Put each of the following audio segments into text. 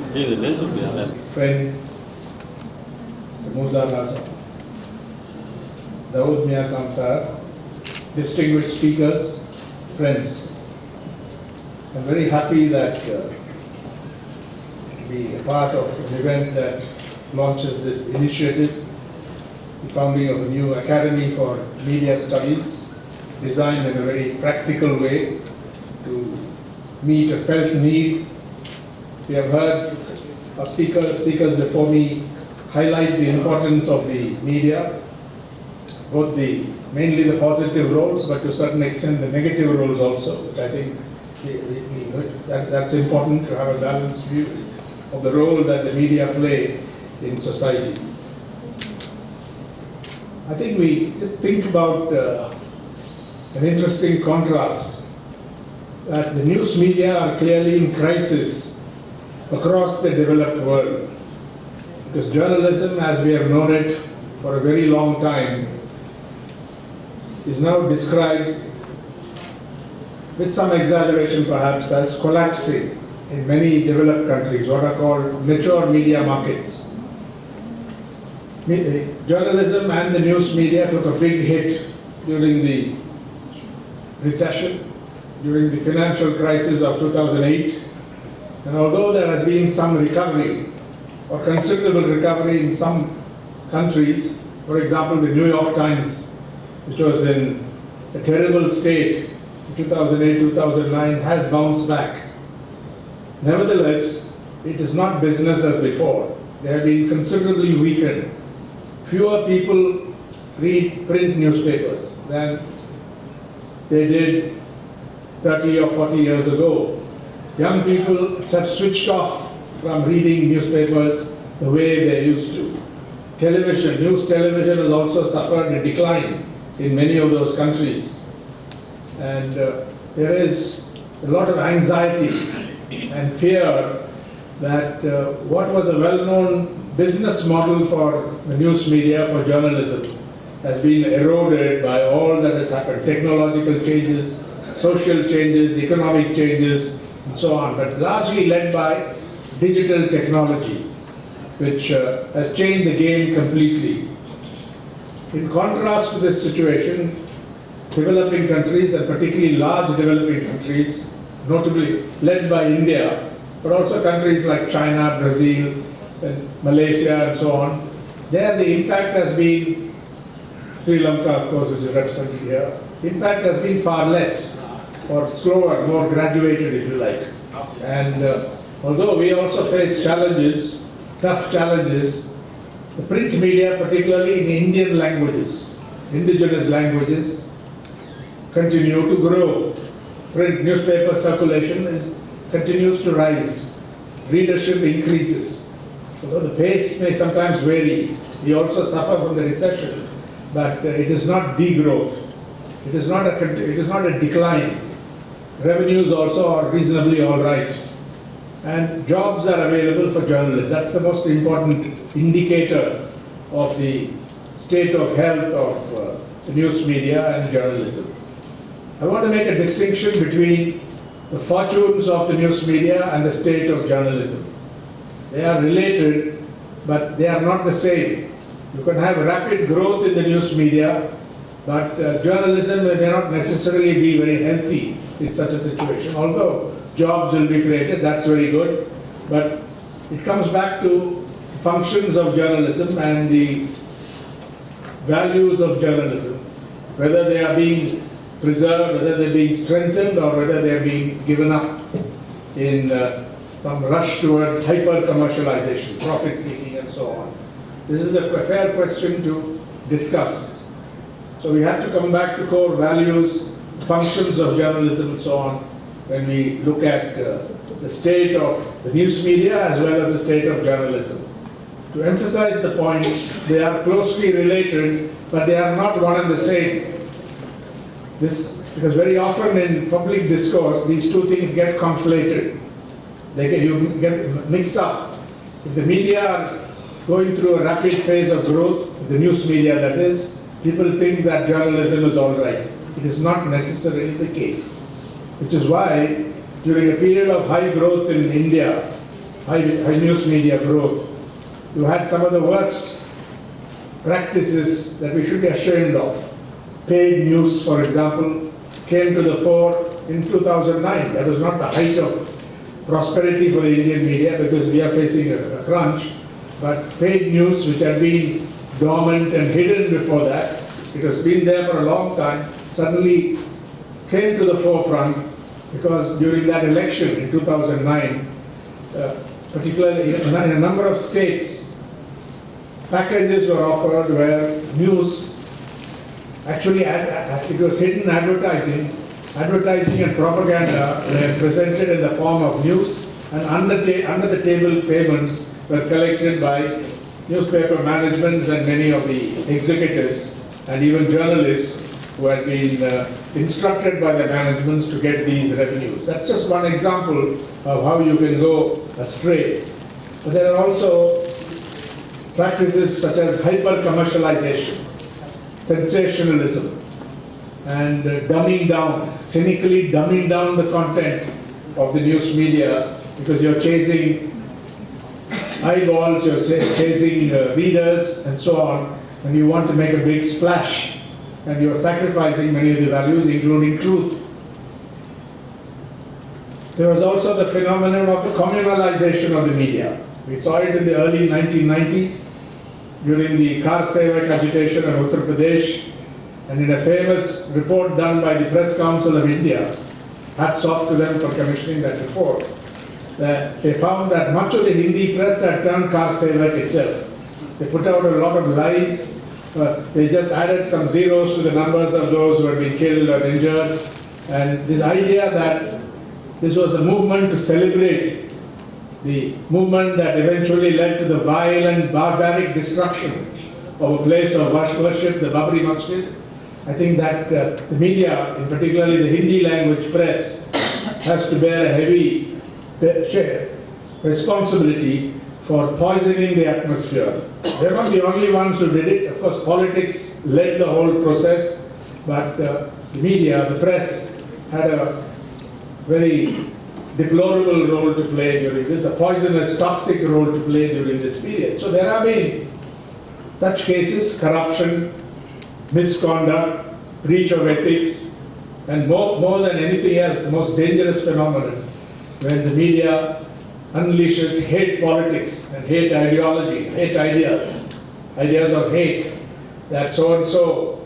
Friend, Mr. Musa Raza, Dawood Mia Khan sir, distinguished speakers, friends. I'm very happy that be a part of an event that launches this initiative, the founding of a new Academy for Media Studies, designed in a very practical way to meet a felt need. We have heard our speakers before me highlight the importance of the media, both mainly the positive roles, but to a certain extent the negative roles also, which I think that's important to have a balanced view of the role that the media play in society. I think we just think about an interesting contrast that the news media are clearly in crisis across the developed world, because journalism, as we have known it for a very long time, is now described, with some exaggeration perhaps, as collapsing in many developed countries, what are called mature media markets. Journalism and the news media took a big hit during the recession, during the financial crisis of 2008. And although there has been some recovery, or considerable recovery in some countries, for example, the New York Times, which was in a terrible state in 2008-2009, has bounced back. Nevertheless, it is not business as before. They have been considerably weakened. Fewer people read print newspapers than they did 30 or 40 years ago. Young people have switched off from reading newspapers the way they used to. News television has also suffered a decline in many of those countries. And there is a lot of anxiety and fear that what was a well-known business model for the news media, for journalism, has been eroded by all that has happened. Technological changes, social changes, economic changes, and so on, but largely led by digital technology, which has changed the game completely. In contrast to this situation, developing countries, and particularly large developing countries, notably led by India, but also countries like China, Brazil, and Malaysia, and so on, there the impact has been, Sri Lanka, of course, which is represented here, impact has been far less, or slower, more graduated, if you like. And although we also face challenges, tough challenges, the print media, particularly in Indian languages, indigenous languages, continue to grow. Print newspaper circulation continues to rise. Readership increases. Although the pace may sometimes vary, we also suffer from the recession, but it is not degrowth. It is not a decline. Revenues also are reasonably all right. And jobs are available for journalists. That's the most important indicator of the state of health of the news media and journalism. I want to make a distinction between the fortunes of the news media and the state of journalism. They are related, but they are not the same. You can have rapid growth in the news media, but journalism may not necessarily be very healthy in such a situation. Although jobs will be created, that's very good, but it comes back to functions of journalism and the values of journalism, whether they are being preserved, whether they're being strengthened, or whether they're being given up in some rush towards hyper-commercialization, profit-seeking, and so on. This is a fair question to discuss. So we have to come back to core values, functions of journalism, and so on, when we look at the state of the news media as well as the state of journalism. To emphasize the point, they are closely related, but they are not one and the same. Because very often in public discourse, these two things get conflated. You get mixed up. If the media are going through a rapid phase of growth, the news media that is, people think that journalism is all right. It is not necessarily the case. Which is why, during a period of high growth in India, high news media growth. You had some of the worst practices that we should be ashamed of. Paid news, for example, came to the fore in 2009. That was not the height of prosperity for the Indian media because we are facing a crunch. But paid news, which had been dormant and hidden before that, it has been there for a long time, suddenly came to the forefront because during that election in 2009, particularly in a number of states, packages were offered where news, actually it was hidden advertising and propaganda were presented in the form of news, and under the table payments were collected by newspaper managements and many of the executives and even journalists who had been instructed by the managements to get these revenues. That's just one example of how you can go astray. But there are also practices such as hyper-commercialization, sensationalism, and dumbing down, cynically dumbing down the content of the news media because you're chasing eyeballs, you're chasing readers and so on, and you want to make a big splash, and you're sacrificing many of the values, including truth. There was also the phenomenon of the communalization of the media. We saw it in the early 1990s during the Kar Sevak agitation in Uttar Pradesh, and in a famous report done by the Press Council of India, hats off to them for commissioning that report, that they found that much of the Hindi press had turned Kar Sevak itself. They put out a lot of lies. They just added some zeros to the numbers of those who had been killed or injured. And this idea that this was a movement to celebrate the movement that eventually led to the vile and barbaric destruction of a place of worship, the Babri Masjid. I think that the media, in particularly the Hindi language press, has to bear a heavy responsibility for poisoning the atmosphere. They're not the only ones who did it. Of course, politics led the whole process, but the media, the press, had a very deplorable role to play during this, a poisonous, toxic role to play during this period. So there have been such cases, corruption, misconduct, breach of ethics, and more than anything else, the most dangerous phenomenon when the media unleashes hate politics and hate ideology, hate ideas of hate, that so-and-so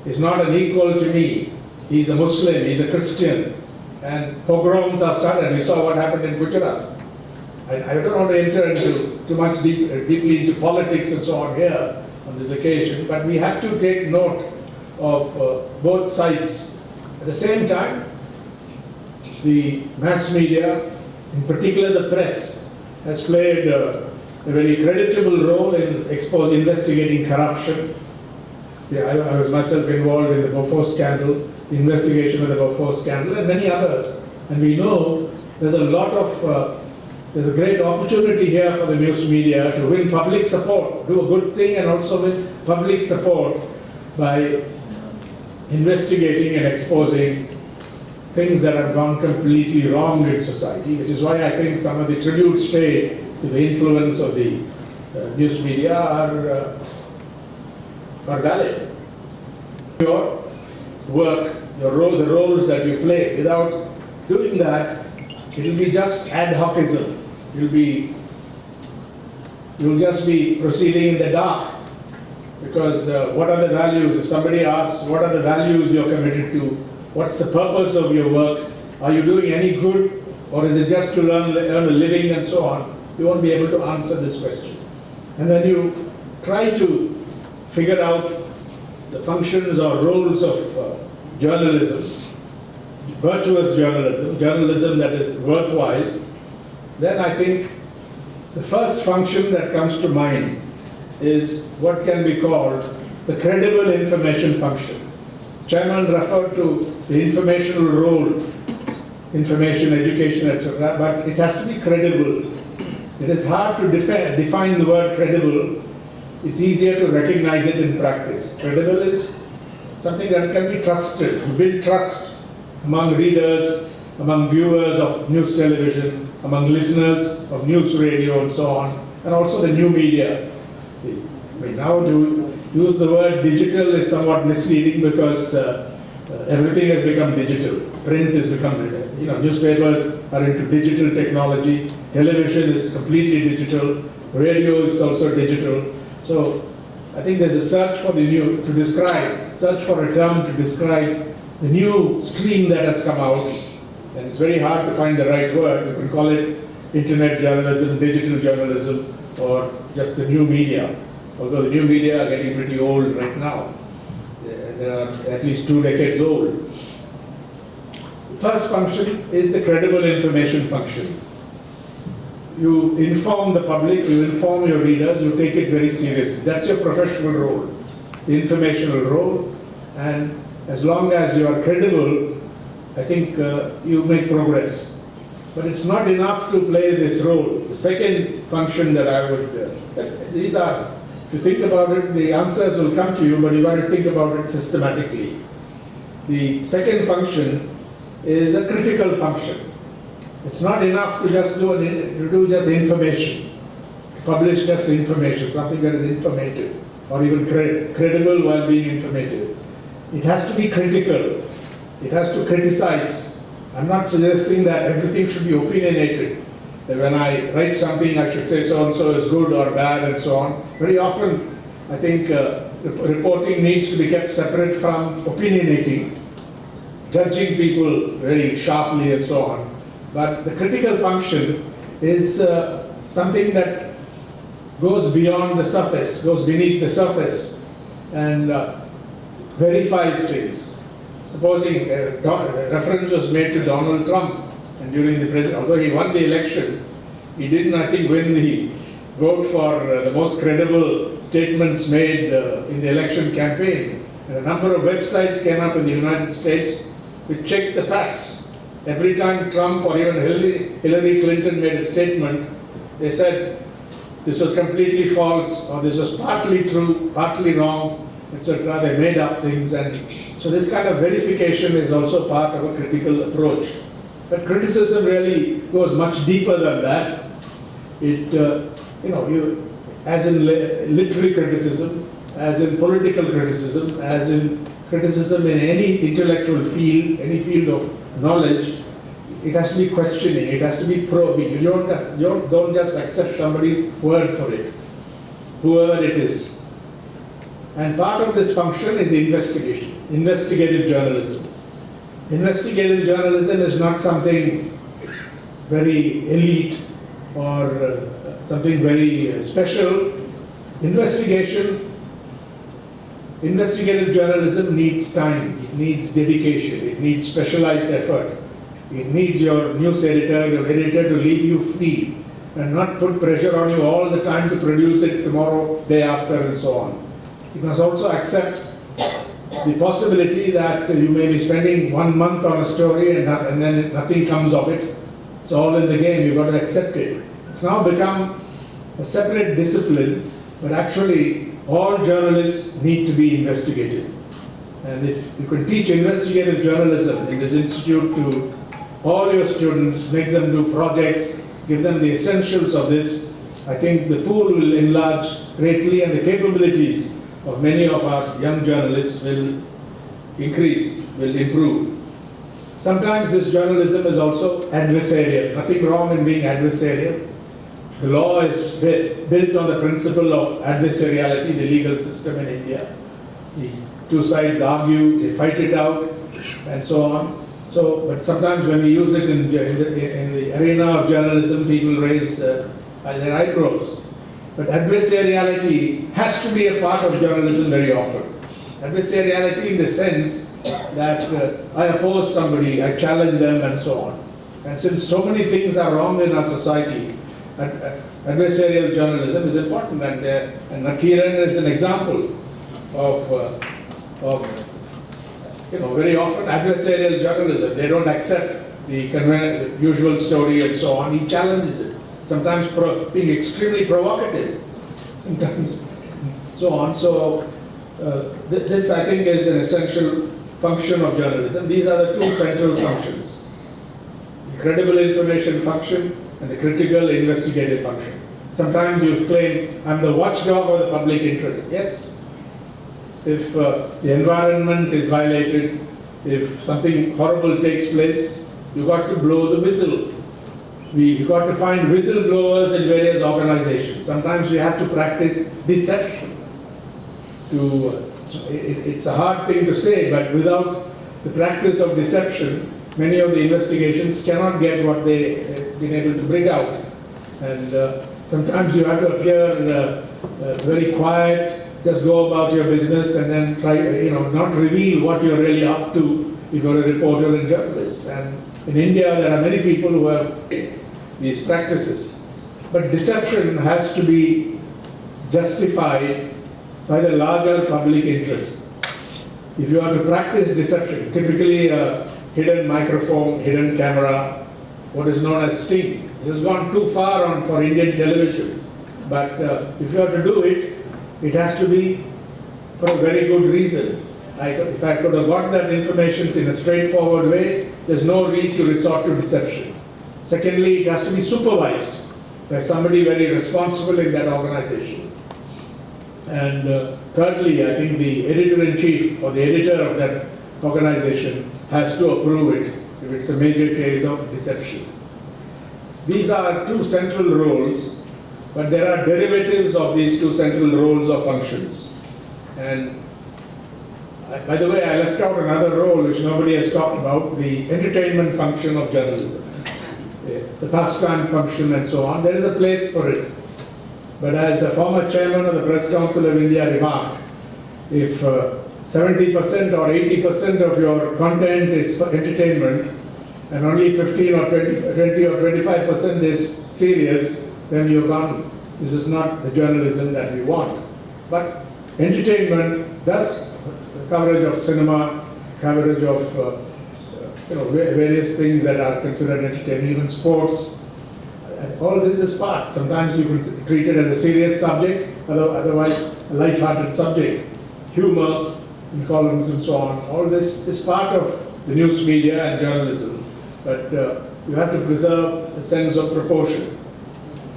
is not an equal to me, he's a Muslim, he's a Christian, and pogroms are started. We saw what happened in Gujarat. I don't want to enter into too much deeply into politics and so on here on this occasion, but we have to take note of both sides. At the same time, the mass media, in particular the press, has played a very creditable role in investigating corruption. Yeah, I was myself involved in the Bofors scandal, the investigation of the Bofors scandal, and many others. And we know there's a great opportunity here for the news media to win public support, do a good thing and also win public support by investigating and exposing things that have gone completely wrong in society, which is why I think some of the tributes paid to the influence of the news media are valid. Your work, the roles that you play, without doing that, it will be just ad hocism. You'll just be proceeding in the dark. Because what are the values? If somebody asks, what are the values you're committed to? What's the purpose of your work? Are you doing any good? Or is it just to earn a living and so on? You won't be able to answer this question. And then you try to figure out the functions or roles of journalism, virtuous journalism, journalism that is worthwhile. Then I think the first function that comes to mind is what can be called the credible information function. Chairman referred to the informational role, information, education, etc., but it has to be credible. It is hard to define the word credible. It's easier to recognize it in practice. Credible is something that can be trusted, build trust among readers, among viewers of news television, among listeners of news radio and so on, and also the new media. I mean, now to use the word digital is somewhat misleading because everything has become digital. Print has become, newspapers are into digital technology, television is completely digital, radio is also digital. So I think there's a search for the new, search for a term to describe the new stream that has come out. And it's very hard to find the right word. You can call it internet journalism, digital journalism, or just the new media. Although the new media are getting pretty old right now. They are at least 2 decades old. The first function is the credible information function. You inform the public, you inform your readers, you take it very seriously. That's your professional role, the informational role. And as long as you are credible, I think you make progress. But it's not enough to play this role. The second function that I would, these are, if you think about it, the answers will come to you, but you've got to think about it systematically. The second function is a critical function. It's not enough to just do just information, publish just information, something that is informative, or even credible while being informative. It has to be critical. It has to criticize. I'm not suggesting that everything should be opinionated. That when I write something, I should say so-and-so is good or bad and so on. Very often, I think reporting needs to be kept separate from opinionating, judging people very sharply and so on. But the critical function is something that goes beyond the surface, goes beneath the surface, and verifies things. Supposing a reference was made to Donald Trump, and during the presidency, although he won the election, he didn't, I think, win the vote for the most credible statements made in the election campaign. And a number of websites came up in the United States which checked the facts. Every time Trump or even Hillary Clinton made a statement, they said this was completely false, or this was partly true, partly wrong, etc. They made up things, and so this kind of verification is also part of a critical approach. But criticism really goes much deeper than that. It, as in literary criticism, as in political criticism, as in criticism in any intellectual field, any field of knowledge, it has to be questioning, it has to be probing. You don't just accept somebody's word for it, whoever it is. And part of this function is investigation, investigative journalism. Investigative journalism is not something very elite or something very special. Investigative journalism needs time, it needs dedication, it needs specialized effort. It needs your news editor, your editor to leave you free and not put pressure on you all the time to produce it tomorrow, day after, and so on. You must also accept the possibility that you may be spending 1 month on a story and then nothing comes of it. It's all in the game, you've got to accept it. It's now become a separate discipline, but actually all journalists need to be investigative. And if you can teach investigative journalism in this institute to all your students, make them do projects, give them the essentials of this, I think the pool will enlarge greatly and the capabilities of many of our young journalists will increase, will improve. Sometimes this journalism is also adversarial. Nothing wrong in being adversarial. The law is built on the principle of adversariality, the legal system in India. The two sides argue, they fight it out, and so on. So, but sometimes when we use it in the arena of journalism, people raise their eyebrows. But adversariality has to be a part of journalism very often. Adversariality in the sense that I oppose somebody, I challenge them, and so on. And since so many things are wrong in our society, adversarial journalism is important. And Nakiran is an example of very often adversarial journalism. They don't accept the usual story and so on. He challenges it. Sometimes being extremely provocative. Sometimes so on. So this, I think, is an essential function of journalism. These are the two central functions. The credible information function and the critical investigative function. Sometimes you claim, I'm the watchdog of the public interest. Yes. If the environment is violated, if something horrible takes place, you got to blow the whistle. You got to find whistleblowers in various organizations. Sometimes we have to practice deception. It's a hard thing to say, but without the practice of deception, many of the investigations cannot get what they've been able to bring out. And sometimes you have to appear very quiet, just go about your business and then try, not reveal what you're really up to if you're a reporter and journalist. And in India, there are many people who have these practices. But deception has to be justified by the larger public interest. If you are to practice deception, typically a hidden microphone, hidden camera, what is known as sting. This has gone too far for Indian television. But if you are to do it, it has to be for a very good reason. If I could have got that information in a straightforward way, there's no need to resort to deception. Secondly, it has to be supervised by somebody very responsible in that organization. And thirdly, I think the editor-in-chief or the editor of that organization has to approve it if it's a major case of deception. These are two central roles, but there are derivatives of these two central roles or functions. And by the way, I left out another role which nobody has talked about, the entertainment function of journalism. The pastime function and so on. There is a place for it. But as a former chairman of the Press Council of India remarked, if 70% or 80% of your content is for entertainment and only 15 or 20 or 25% is serious, then you've gone, this is not the journalism that we want. But entertainment does coverage of cinema, coverage of various things that are considered entertaining, even sports. All this is part. Sometimes you can treat it as a serious subject, otherwise a light-hearted subject. Humor in columns and so on. All this is part of the news media and journalism. But you have to preserve a sense of proportion.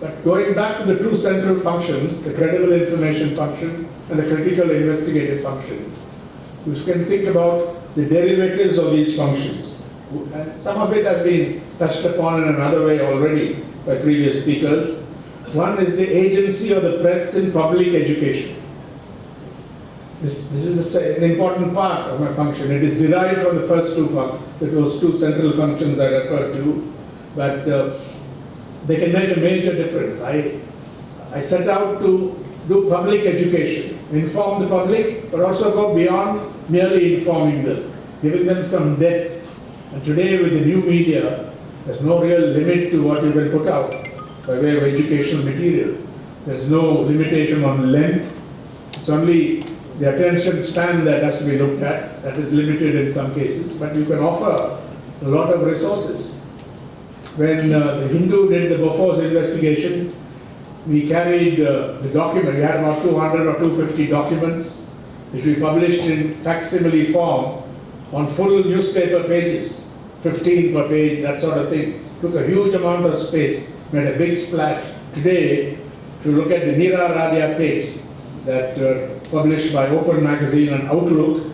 But going back to the two central functions, the credible information function and the critical investigative function, you can think about the derivatives of these functions. And some of it has been touched upon in another way already by previous speakers. One is the agency of the press in public education. This is an important part of my function. It is derived from the first those two central functions I referred to, but they can make a major difference. I set out to do public education, inform the public, but also go beyond merely informing them, giving them some depth. And today with the new media, there's no real limit to what you can put out by way of educational material. There's no limitation on length. It's only the attention span that has to be looked at. That is limited in some cases, but you can offer a lot of resources. When the Hindu did the Bofors investigation, we carried the document. We had about 200 or 250 documents, which we published in facsimile form on full newspaper pages, 15 per page, that sort of thing. Took a huge amount of space, made a big splash. Today, if you look at the Nira Radia tapes that were published by Open Magazine and Outlook,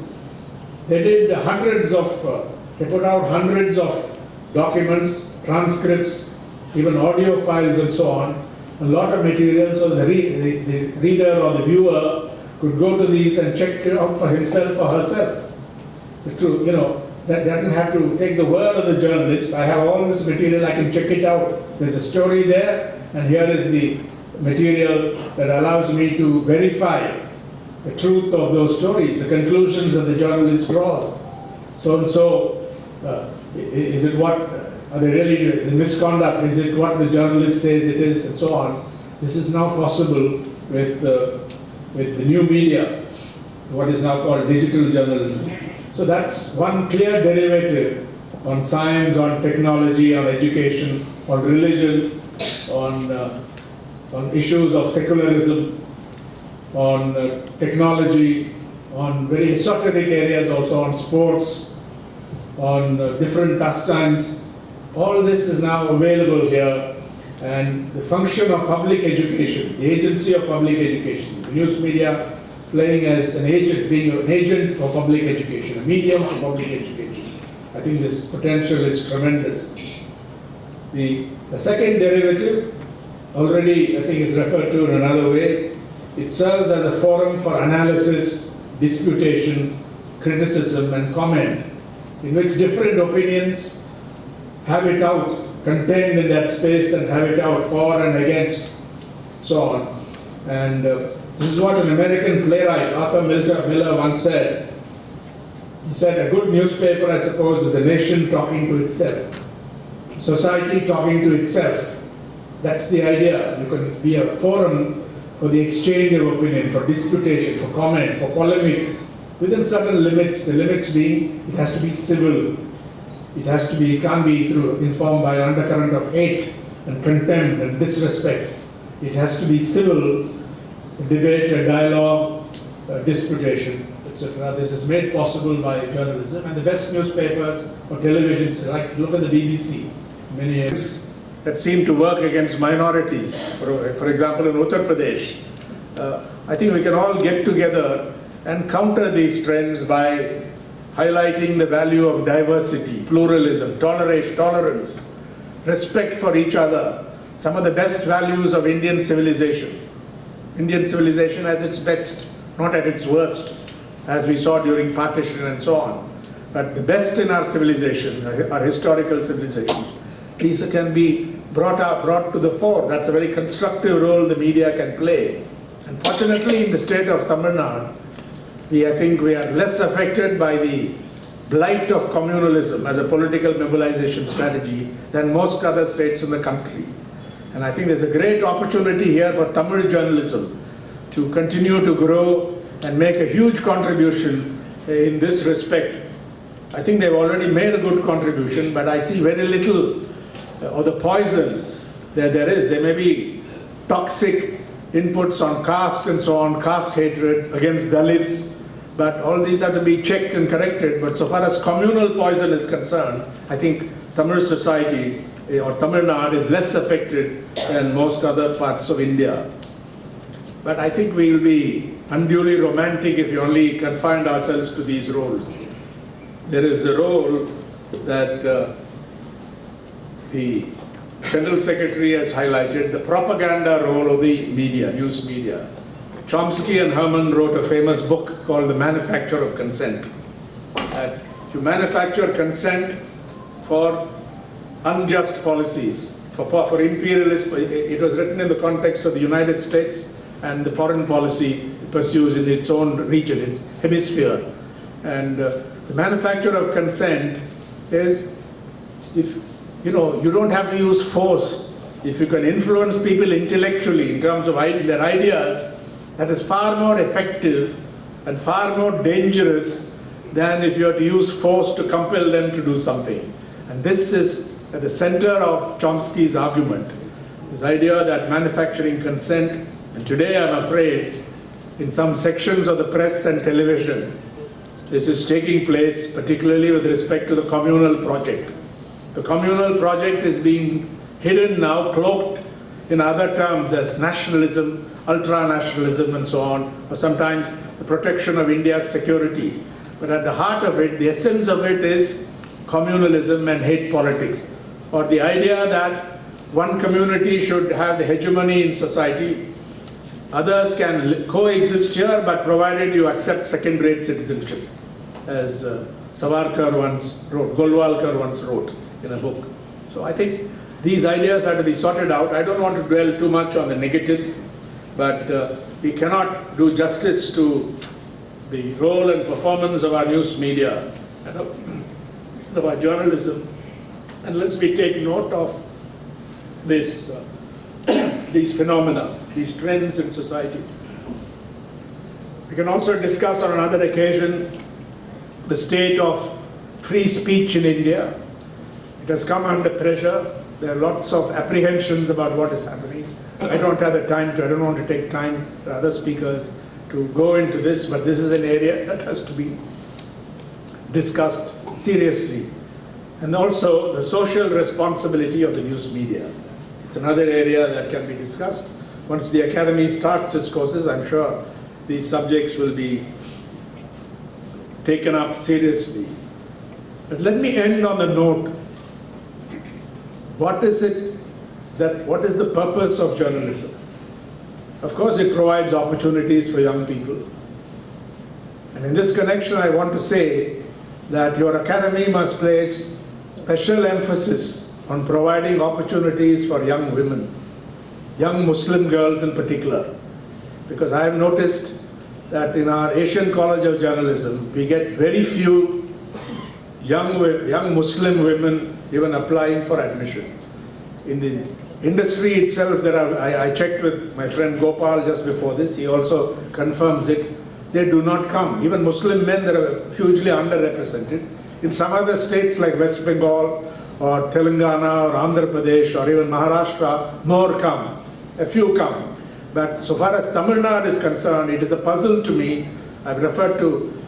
they did they put out hundreds of documents, transcripts, even audio files and so on, a lot of material, so the reader or the viewer could go to these and check it out for himself or herself. The truth, that doesn't have to take the word of the journalist. I have all this material, I can check it out. There's a story there, and here is the material that allows me to verify the truth of those stories, the conclusions that the journalist draws. So and so, is it what, are they really, the misconduct, is it what the journalist says it is, and so on. This is now possible with the new media, what is now called digital journalism. So that's one clear derivative on science, on technology, on education, on religion, on issues of secularism, on technology, on very esoteric areas also, on sports, on different pastimes. All this is now available here and the function of public education, the agency of public education, the news media playing as an agent, being an agent for public education, a medium for public education. I think this potential is tremendous. The second derivative, already I think is referred to in another way, it serves as a forum for analysis, disputation, criticism and comment, in which different opinions have it out, contained in that space, and have it out for and against, so on. And this is what an American playwright, Arthur Miller, once said. He said, a good newspaper, I suppose, is a nation talking to itself, society talking to itself. That's the idea. You can be a forum for the exchange of opinion, for disputation, for comment, for polemic, within certain limits. The limits being, it has to be civil. It has to be, it can't be informed by an undercurrent of hate and contempt and disrespect. It has to be civil, debate, a dialogue, disputation, etc. This is made possible by journalism, and the best newspapers or televisions, like look at the BBC, many years that seem to work against minorities. For example, in Uttar Pradesh, I think we can all get together and counter these trends by highlighting the value of diversity, pluralism, tolerance, respect for each other, some of the best values of Indian civilization. Indian civilization at its best, not at its worst, as we saw during partition and so on. But the best in our civilization, our historical civilization, these can be brought to the fore. That's a very constructive role the media can play. Unfortunately, in the state of Tamil Nadu, I think we are less affected by the blight of communalism as a political mobilization strategy than most other states in the country. And I think there's a great opportunity here for Tamil journalism to continue to grow and make a huge contribution in this respect. I think they've already made a good contribution, but I see very little of the poison there is. There may be toxic inputs on caste and so on, caste hatred against Dalits, but all these have to be checked and corrected. But so far as communal poison is concerned, I think Tamil society or Tamil Nadu is less affected than most other parts of India. But I think we will be unduly romantic if we only confine ourselves to these roles. There is the role that the General Secretary has highlighted, the propaganda role of the media, news media. Chomsky and Herman wrote a famous book called The Manufacture of Consent. That you manufacture consent for unjust policies, for imperialist. It was written in the context of the United States and the foreign policy it pursues in its own region, its hemisphere. And the manufacture of consent is, if you don't have to use force. If you can influence people intellectually in terms of their ideas, that is far more effective and far more dangerous than if you have to use force to compel them to do something. And this is at the center of Chomsky's argument, this idea that manufacturing consent, and today I'm afraid in some sections of the press and television, this is taking place, particularly with respect to the communal project. The communal project is being hidden now, cloaked in other terms as nationalism, ultra-nationalism and so on, or sometimes the protection of India's security. But at the heart of it, the essence of it is communalism and hate politics, or the idea that one community should have the hegemony in society, others can coexist here, but provided you accept second-rate citizenship, as Savarkar once wrote, Golwalkar once wrote in a book. So I think these ideas are to be sorted out. I don't want to dwell too much on the negative, but we cannot do justice to the role and performance of our news media and of our journalism unless we take note of this, these phenomena, these trends in society. We can also discuss on another occasion the state of free speech in India. It has come under pressure. There are lots of apprehensions about what is happening. I don't have the time to, I don't want to take time for other speakers to go into this, but this is an area that has to be discussed seriously. And also the social responsibility of the news media. It's another area that can be discussed. Once the academy starts its courses, I'm sure these subjects will be taken up seriously. But let me end on the note, what is the purpose of journalism? Of course, it provides opportunities for young people. And in this connection, I want to say that your academy must place special emphasis on providing opportunities for young women, young Muslim girls in particular. Because I have noticed that in our Asian College of Journalism, we get very few young Muslim women even applying for admission. In the industry itself, I checked with my friend Gopal just before this, he also confirms it, they do not come. Even Muslim men, they are hugely underrepresented. In some other states like West Bengal or Telangana or Andhra Pradesh or even Maharashtra, more come, a few come. But so far as Tamil Nadu is concerned, it is a puzzle to me. I've referred to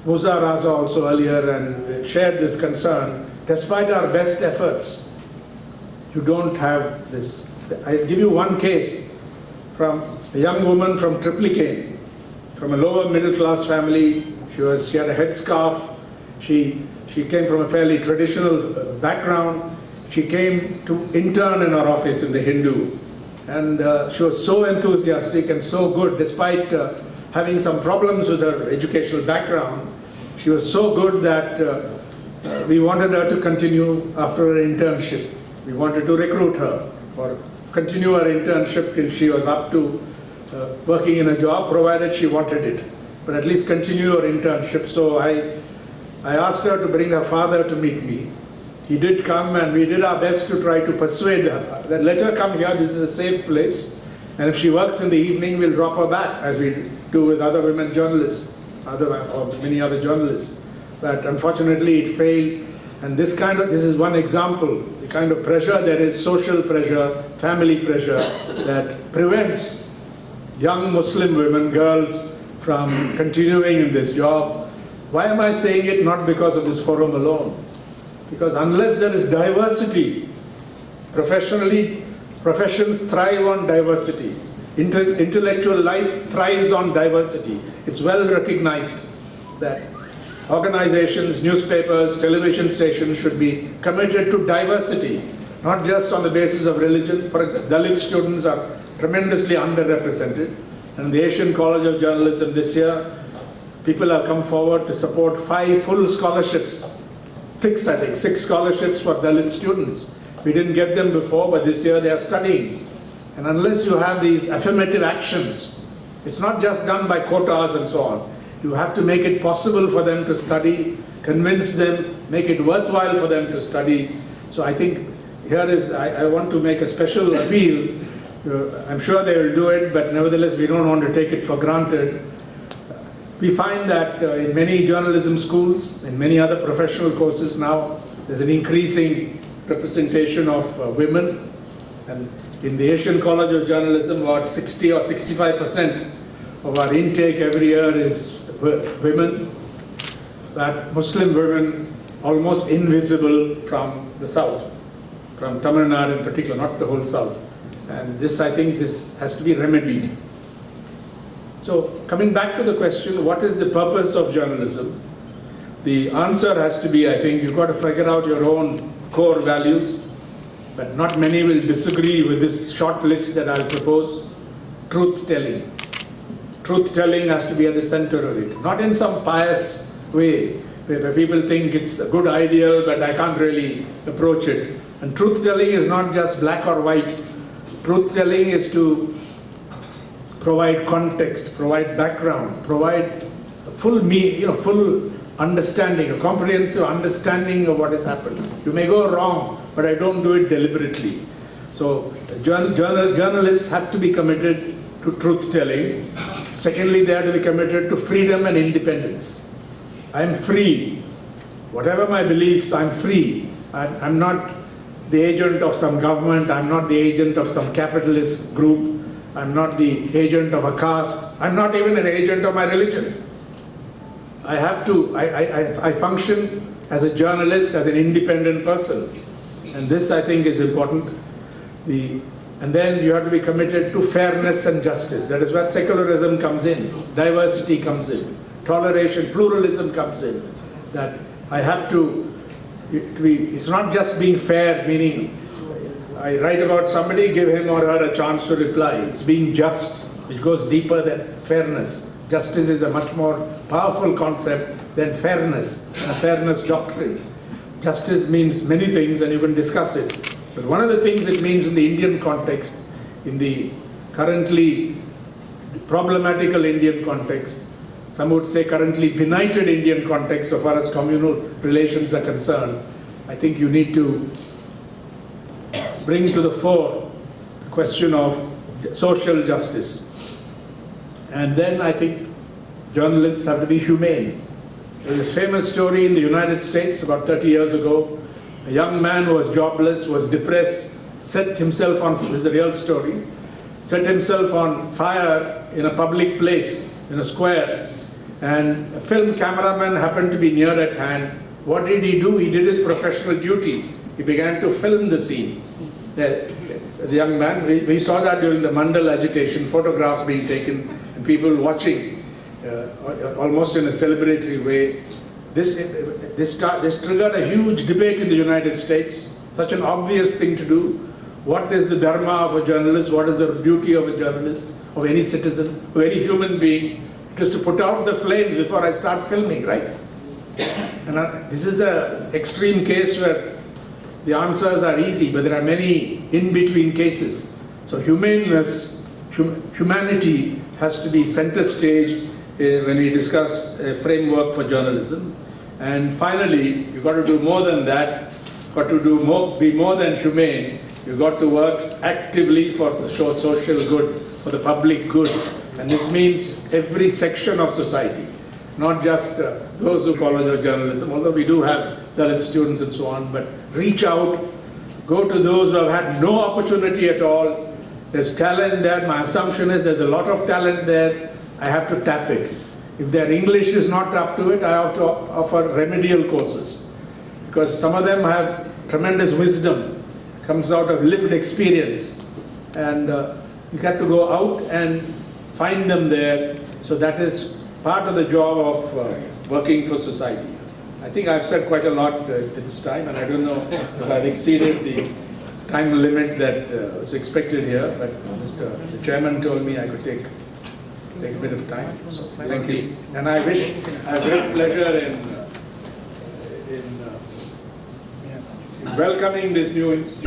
Musa Raza also earlier and shared this concern. Despite our best efforts, you don't have this. I'll give you one case from a young woman from Triplicane, from a lower middle class family. She had a headscarf. She came from a fairly traditional background. She came to intern in our office in the Hindu. And she was so enthusiastic and so good, despite having some problems with her educational background. She was so good that we wanted her to continue after her internship. We wanted to recruit her or continue her internship till she was up to working in a job, provided she wanted it. But at least continue her internship. So I asked her to bring her father to meet me. He did come and we did our best to try to persuade her that let her come here, this is a safe place. And if she works in the evening, we'll drop her back, as we do with other women journalists, or many other journalists. But unfortunately it failed. And this is one example, the kind of pressure there is, social pressure, family pressure, that prevents young Muslim women, girls, from continuing in this job. Why am I saying it? Not because of this forum alone. Because unless there is diversity, professions thrive on diversity. Intellectual life thrives on diversity. It's well recognized that organizations, newspapers, television stations should be committed to diversity, not just on the basis of religion. For example, Dalit students are tremendously underrepresented. And in the Asian College of Journalism this year, people have come forward to support 5 full scholarships. 6, I think, 6 scholarships for Dalit students. We didn't get them before, but this year they are studying. And unless you have these affirmative actions, it's not just done by quotas and so on. You have to make it possible for them to study, convince them, make it worthwhile for them to study. So I think here is, I want to make a special appeal. I'm sure they will do it, but nevertheless we don't want to take it for granted. We find that in many journalism schools, in many other professional courses now, there's an increasing representation of women. And in the Asian College of Journalism, about 60 or 65% of our intake every year is women, but Muslim women almost invisible from the south, from Tamil Nadu in particular, not the whole south. And this, I think, this has to be remedied. So coming back to the question, what is the purpose of journalism? The answer has to be, I think, you've got to figure out your own core values, but not many will disagree with this short list that I'll propose. Truth-telling. Truth-telling has to be at the center of it, not in some pious way, where people think it's a good ideal, but I can't really approach it. And truth-telling is not just black or white. Truth-telling is to provide context, provide background, provide full understanding, a comprehensive understanding of what has happened. You may go wrong, but I don't do it deliberately. So journalists have to be committed to truth-telling. Secondly, they have to be committed to freedom and independence. I'm free. Whatever my beliefs, I'm free. I'm not the agent of some government. I'm not the agent of some capitalist group. I'm not the agent of a caste. I'm not even an agent of my religion. I function as a journalist, as an independent person. And this, I think, is important. And then you have to be committed to fairness and justice. That is where secularism comes in, diversity comes in, toleration, pluralism comes in. That I have it's not just being fair, meaning I write about somebody, give him or her a chance to reply. It's being just, which goes deeper than fairness. Justice is a much more powerful concept than fairness, and a fairness doctrine. Justice means many things, and you can discuss it. But one of the things it means in the Indian context, in the currently problematical Indian context, some would say currently benighted Indian context so far as communal relations are concerned, I think you need to bring to the fore the question of social justice. And then I think journalists have to be humane. There's this famous story in the United States about 30 years ago. A young man who was jobless, was depressed, set himself on, this is the real story, set himself on fire in a public place, in a square. And a film cameraman happened to be near at hand. What did he do? He did his professional duty. He began to film the scene. The young man, we saw that during the Mandal agitation, photographs being taken and people watching almost in a celebratory way. This triggered a huge debate in the United States, such an obvious thing to do. What is the dharma of a journalist? What is the duty of a journalist, of any citizen, of any human being? It is to put out the flames before I start filming, right? And this is an extreme case where the answers are easy, but there are many in-between cases. So humaneness, humanity has to be center stage when we discuss a framework for journalism. And finally, you've got to do more than that, got to be more than humane. You've got to work actively for the social good, for the public good. And this means every section of society, not just those who College of Journalism, although we do have Dalit students and so on, but reach out, go to those who have had no opportunity at all. There's talent there. My assumption is there's a lot of talent there. I have to tap it. If their English is not up to it, I have to offer remedial courses. Because some of them have tremendous wisdom, comes out of lived experience. And you got to go out and find them there. So that is part of the job of working for society. I think I've said quite a lot at this time, and I don't know if I've exceeded the time limit that was expected here, but the chairman told me I could take a bit of time. So thank you. And I have great pleasure in welcoming this new institute.